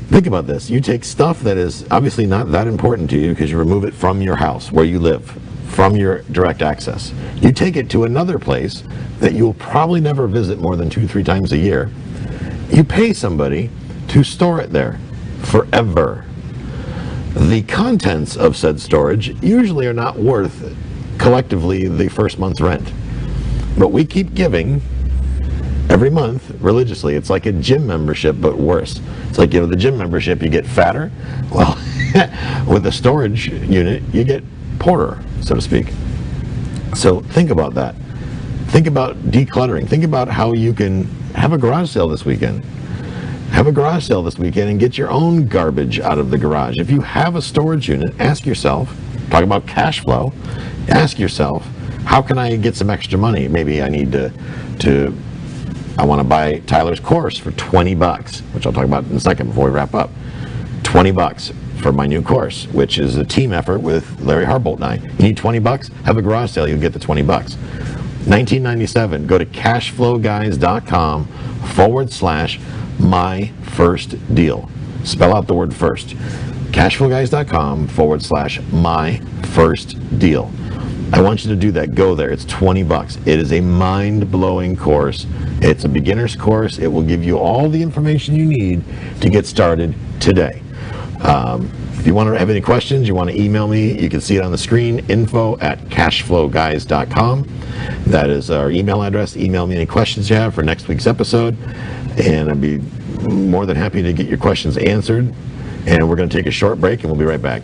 Think about this. You take stuff that is obviously not that important to you because you remove it from your house where you live, from your direct access. You take it to another place that you'll probably never visit more than 2-3 times a year. You pay somebody to store it there forever. The contents of said storage usually are not worth collectively the first month's rent. But we keep giving every month religiously. It's like a gym membership, but worse. It's like, the gym membership, you get fatter. Well, with the storage unit, you get poorer, so to speak. So think about that. Think about decluttering. Think about how you can have a garage sale this weekend. Have a garage sale this weekend and get your own garbage out of the garage. If you have a storage unit, ask yourself, talk about cash flow, ask yourself, how can I get some extra money? Maybe I need I want to buy Tyler's course for $20, which I'll talk about in a second before we wrap up. $20 for my new course, which is a team effort with Larry Harbolt and I. You need $20? Have a garage sale, you'll get the $20. $19.97. Go to cashflowguys.com/my-first-deal. Spell out the word first. cashflowguys.com/my-first-deal. I want you to do that. Go there. It's $20. It is a mind-blowing course. It's a beginner's course. It will give you all the information you need to get started today. If you want to have any questions, you want to email me, you can see it on the screen, info@cashflowguys.com. That is our email address. Email me any questions you have for next week's episode, and I'd be more than happy to get your questions answered. And we're going to take a short break, and we'll be right back.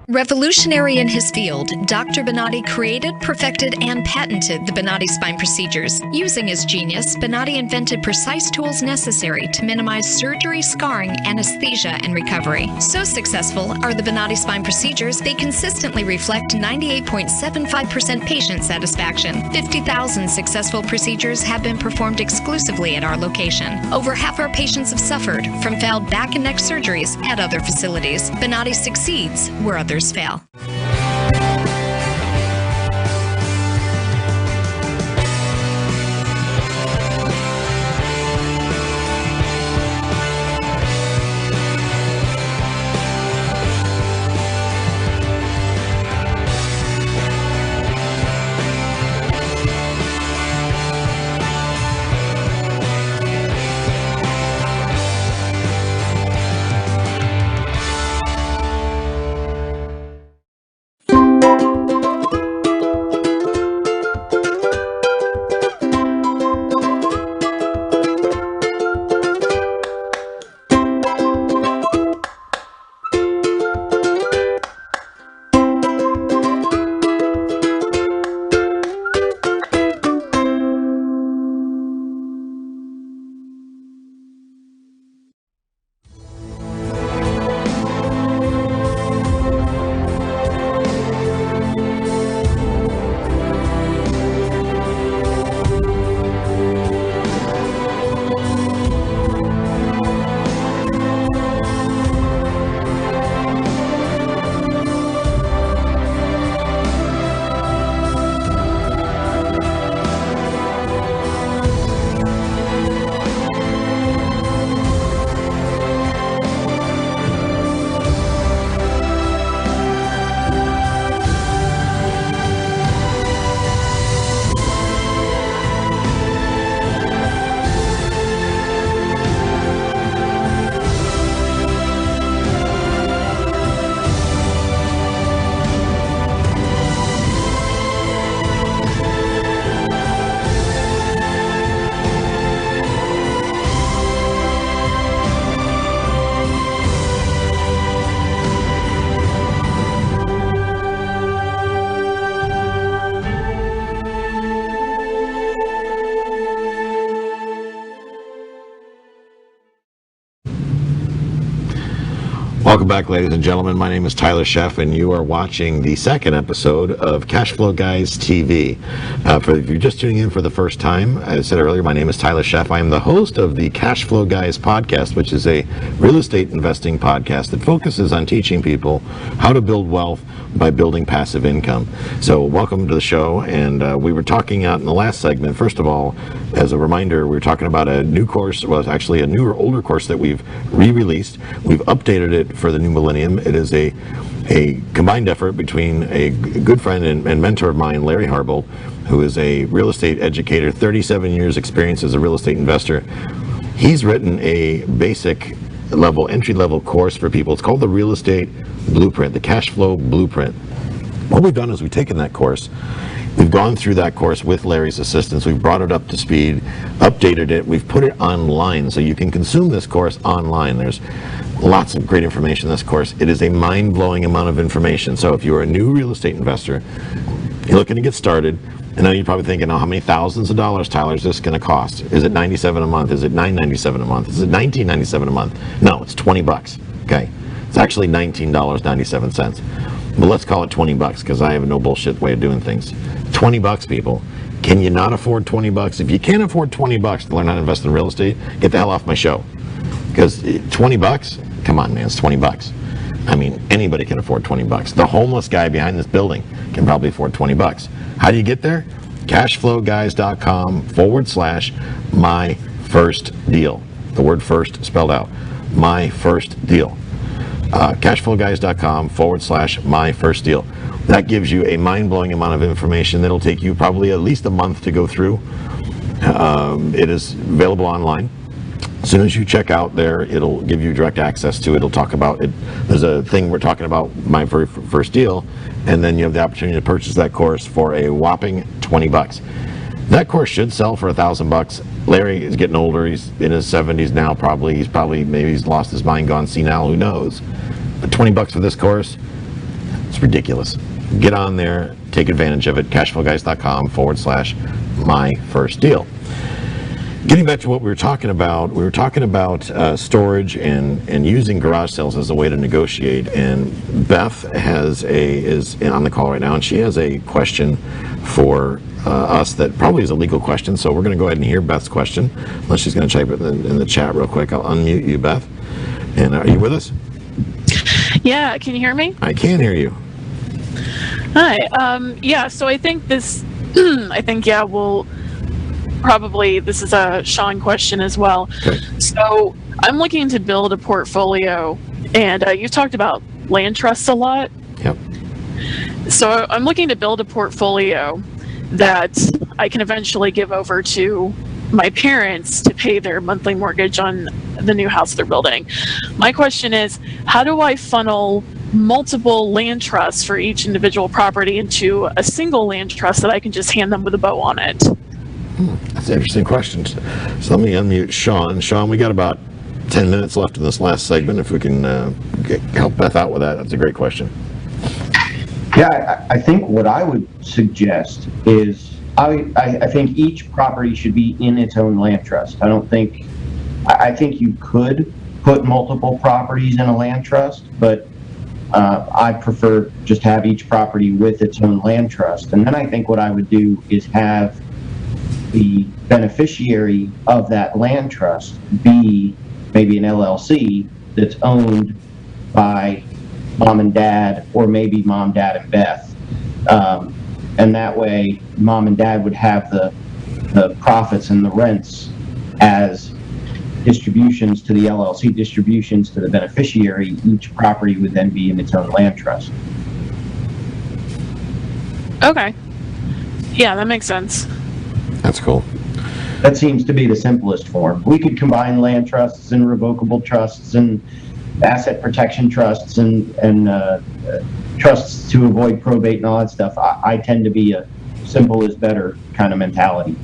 Revolutionary in his field, Dr. Bonati created, perfected, and patented the Bonati spine procedures. Using his genius, Bonati invented precise tools necessary to minimize surgery, scarring, anesthesia, and recovery. So successful are the Bonati spine procedures, they consistently reflect 98.75% patient satisfaction. 50,000 successful procedures have been performed exclusively at our location. Over half our patients have suffered from failed back and neck surgeries at other facilities. Bonati succeeds where others fail.
Welcome back, ladies and gentlemen. My name is Tyler Sheff, and you are watching the second episode of Cashflow Guys TV. If you're just tuning in for the first time, as I said earlier, my name is Tyler Sheff. I am the host of the Cashflow Guys podcast, which is a real estate investing podcast that focuses on teaching people how to build wealth by building passive income. So welcome to the show. And we were talking out in the last segment, first of all, as a reminder, we were talking about a new course, well, it's actually a newer, older course that we've re-released. We've updated it for the new millennium. It is a combined effort between a good friend and mentor of mine, Larry Harbold, who is a real estate educator, 37 years experience as a real estate investor. He's written a basic level, entry-level course for people. It's called the Real Estate Blueprint, the Cash Flow Blueprint. What we've done is we've taken that course, we've gone through that course with Larry's assistance, we've brought it up to speed, updated it, we've put it online so you can consume this course online. There's lots of great information in this course. It is a mind-blowing amount of information. So if you're a new real estate investor, you're looking to get started, and now you're probably thinking, oh, how many thousands of dollars, Tyler, is this going to cost? Is it $97 a month? Is it $9.97 a month? Is it $19.97 a month? No, it's $20, okay? It's actually $19.97. But let's call it $20 because I have a no bullshit way of doing things. $20, people. Can you not afford $20? If you can't afford $20 to learn how to invest in real estate, get the hell off my show. Because $20, come on, man, it's $20. I mean, anybody can afford $20. The homeless guy behind this building can probably afford $20. How do you get there? Cashflowguys.com/my first deal. The word first spelled out. My first deal. Cashflowguys.com/my first deal. That gives you a mind-blowing amount of information that'll take you probably at least a month to go through. It is available online. As soon as you check out there, it'll give you direct access to it. It'll talk about it. There's a thing we're talking about, my very first deal, and then you have the opportunity to purchase that course for a whopping $20. That course should sell for $1,000. Larry is getting older. He's in his 70s now, probably. Maybe he's lost his mind, gone senile. Who knows? But $20 for this course, It's ridiculous. Get on there, take advantage of it. cashflowguys.com/my-first-deal. Getting back to what we were talking about storage and using garage sales as a way to negotiate. And Beth is on the call right now, and she has a question for us that probably is a legal question. So we're going to go ahead and hear Beth's question, unless she's going to type it in the chat real quick. I'll unmute you, Beth. And are you with us?
Yeah, can you hear me?
I can hear you.
Hi. Yeah, so I think this, we'll probably, this is a Sean question as well.
Okay.
So I'm looking to build a portfolio, and you've talked about land trusts a lot.
Yep.
So I'm looking to build a portfolio that I can eventually give over to my parents to pay their monthly mortgage on the new house they're building. My question is, how do I funnel multiple land trusts for each individual property into a single land trust that I can just hand them with a bow on it?
That's an interesting question. So let me unmute Sean. Sean, we got about 10 minutes left in this last segment. If we can help Beth out with that, that's a great question.
Yeah, I think what I would suggest is I think each property should be in its own land trust. I think you could put multiple properties in a land trust, but I prefer just have each property with its own land trust. And then I think what I would do is have the beneficiary of that land trust be maybe an LLC that's owned by mom and dad, or maybe mom, dad, and Beth. And that way, mom and dad would have the profits and the rents as distributions to the LLC, distributions to the beneficiary. Each property would then be in its own land trust.
Okay. Yeah, that makes sense.
That's cool.
That seems to be the simplest form. We could combine land trusts and revocable trusts and asset protection trusts and trusts to avoid probate and all that stuff. I tend to be a simple is better kind of mentality.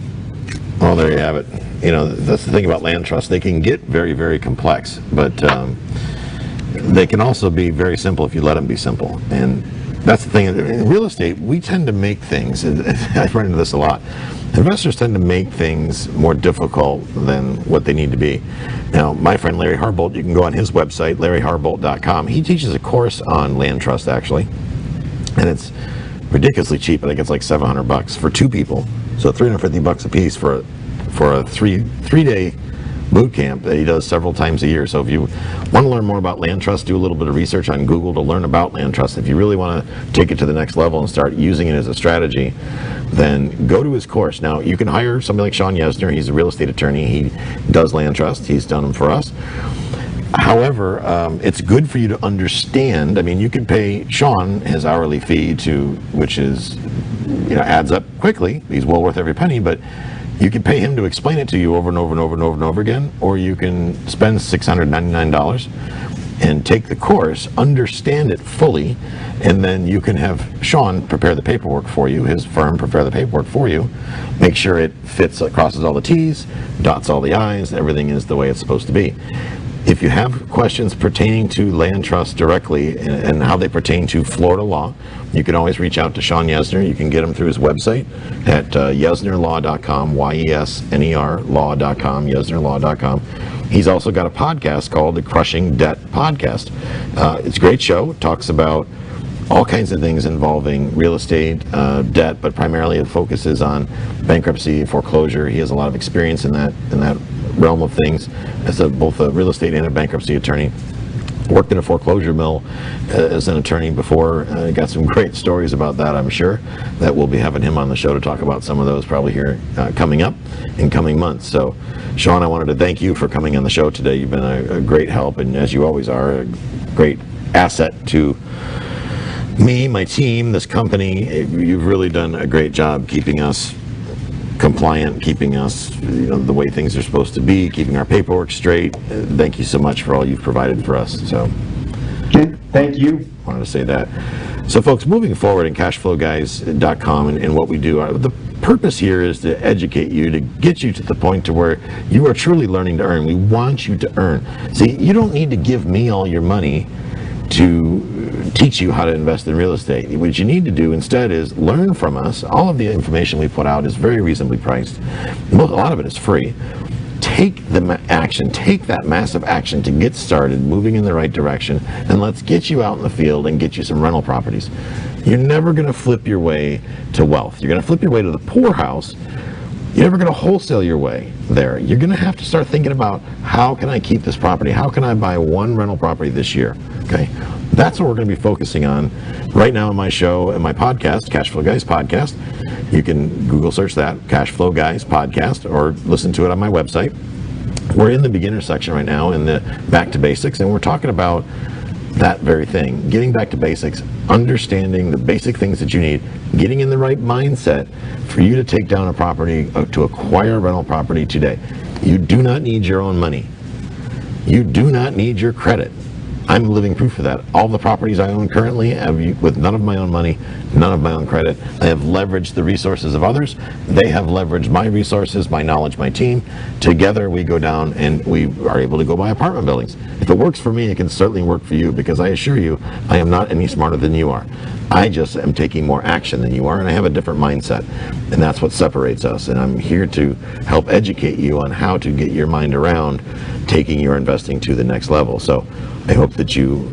Well, there you have it. You know, that's the thing about land trusts. They can get very, very complex, but they can also be very simple if you let them be simple. And that's the thing. In real estate, we tend to make things, and I've run into this a lot, investors tend to make things more difficult than what they need to be. Now, my friend Larry Harbolt, you can go on his website, larryharbolt.com. He teaches a course on land trust, actually, and it's ridiculously cheap. I think it's like $700 for two people, so $350 a piece for a three-day boot camp that he does several times a year. So if you want to learn more about land trust, do a little bit of research on Google to learn about land trust. If you really want to take it to the next level and start using it as a strategy, then go to his course. Now, you can hire somebody like Sean Yesner. He's a real estate attorney. He does land trust. He's done them for us. However, it's good for you to understand. I mean, you can pay Sean his hourly fee which is, adds up quickly. He's well worth every penny, but you can pay him to explain it to you over and over and over and over and over again, or you can spend $699 and take the course, understand it fully, and then you can have Sean prepare the paperwork for you, his firm prepare the paperwork for you, make sure it fits, crosses all the T's, dots all the I's, everything is the way it's supposed to be. If you have questions pertaining to land trusts directly and how they pertain to Florida law, you can always reach out to Sean Yesner. You can get him through his website at yesnerlaw.com, YESNER law.com, yesnerlaw.com. He's also got a podcast called the Crushing Debt Podcast. It's a great show. It talks about all kinds of things involving real estate, debt, but primarily it focuses on bankruptcy, foreclosure. He has a lot of experience in that realm of things as both a real estate and a bankruptcy attorney. Worked in a foreclosure mill as an attorney before. Got some great stories about that, I'm sure, that we'll be having him on the show to talk about some of those probably here coming up in coming months. So, Sean, I wanted to thank you for coming on the show today. You've been a great help, and as you always are, a great asset to me, my team, this company. You've really done a great job keeping us compliant, keeping us the way things are supposed to be, keeping our paperwork straight. Thank you so much for all you've provided for us. So
thank you.
Wanted to say that. So folks, moving forward in cashflowguys.com and what we do, the purpose here is to educate you, to get you to the point to where you are truly learning to earn. We want you to earn. See, you don't need to give me all your money to teach you how to invest in real estate. What you need to do instead is learn from us. All of the information we put out is very reasonably priced. A lot of it is free. Take the action, take that massive action to get started moving in the right direction, and let's get you out in the field and get you some rental properties. You're never going to flip your way to wealth. You're going to flip your way to the poorhouse. You're never going to wholesale your way there. You're going to have to start thinking about, how can I keep this property? How can I buy one rental property this year? Okay, that's what we're going to be focusing on right now in my show and my podcast, Cash Flow Guys Podcast. You can Google search that, Cash Flow Guys Podcast, or listen to it on my website. We're in the beginner section right now, in the back to basics, and we're talking about that very thing, getting back to basics, understanding the basic things that you need, getting in the right mindset for you to take down a property, to acquire a rental property today. You do not need your own money. You do not need your credit. I'm living proof of that. All the properties I own currently, with none of my own money, none of my own credit, I have leveraged the resources of others. They have leveraged my resources, my knowledge, my team. Together we go down and we are able to go buy apartment buildings. If it works for me, it can certainly work for you, because I assure you, I am not any smarter than you are. I just am taking more action than you are, and I have a different mindset. And that's what separates us. And I'm here to help educate you on how to get your mind around taking your investing to the next level. So I hope that you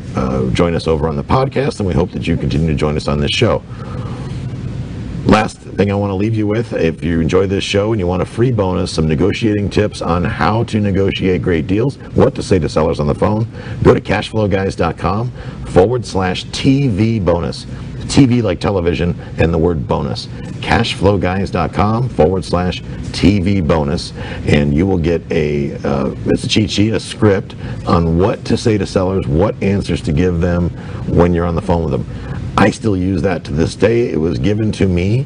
join us over on the podcast, and we hope that you continue to join us on this show. Last thing I want to leave you with, if you enjoy this show and you want a free bonus, some negotiating tips on how to negotiate great deals, what to say to sellers on the phone, go to cashflowguys.com/TV bonus. TV like television and the word bonus. Cashflowguys.com/TV bonus, and you will get it's a cheat sheet, a script on what to say to sellers, what answers to give them when you're on the phone with them. I still use that to this day. It was given to me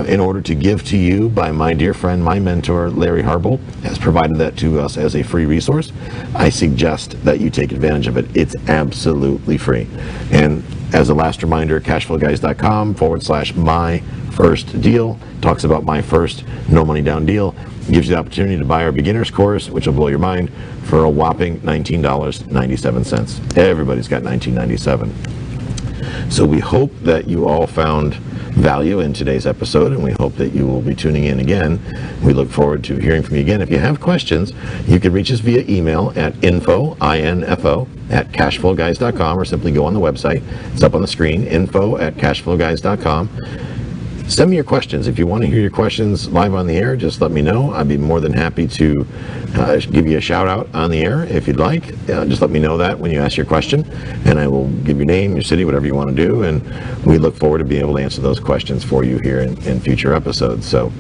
in order to give to you by my dear friend, my mentor, Larry Harble, has provided that to us as a free resource. I suggest that you take advantage of it. It's absolutely free. And as a last reminder, cashflowguys.com/my first deal talks about my first no money down deal. It gives you the opportunity to buy our beginner's course, which will blow your mind, for a whopping $19.97. Everybody's got $19.97. So we hope that you all found value in today's episode, and we hope that you will be tuning in again. We look forward to hearing from you again. If you have questions, you can reach us via email at info@cashflowguys.com, or simply go on the website. It's up on the screen, info@cashflowguys.com. Send me your questions. If you want to hear your questions live on the air, just let me know. I'd be more than happy to give you a shout out on the air if you'd like. Just let me know that when you ask your question, and I will give your name, your city, whatever you want to do, and we look forward to being able to answer those questions for you here in future episodes. So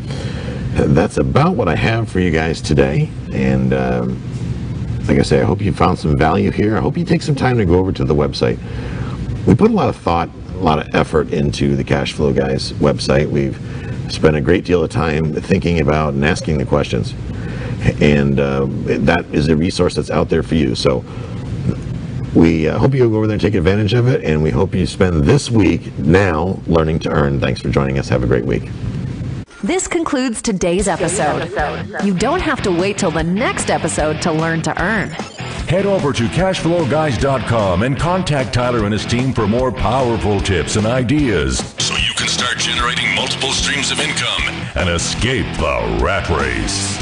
that's about what I have for you guys today, and like I say, I hope you found some value here. I hope you take some time to go over to the website. We put a lot of thought, a lot of effort into the Cash Flow Guys website. We've spent a great deal of time thinking about and asking the questions, and that is a resource that's out there for you. So we hope you go over there and take advantage of it, and we hope you spend this week now learning to earn. Thanks for joining us. Have a great week.
This concludes today's episode. You don't have to wait till the next episode to learn to earn.
Head over to cashflowguys.com and contact Tyler and his team for more powerful tips and ideas, so you can start generating multiple streams of income and escape the rat race.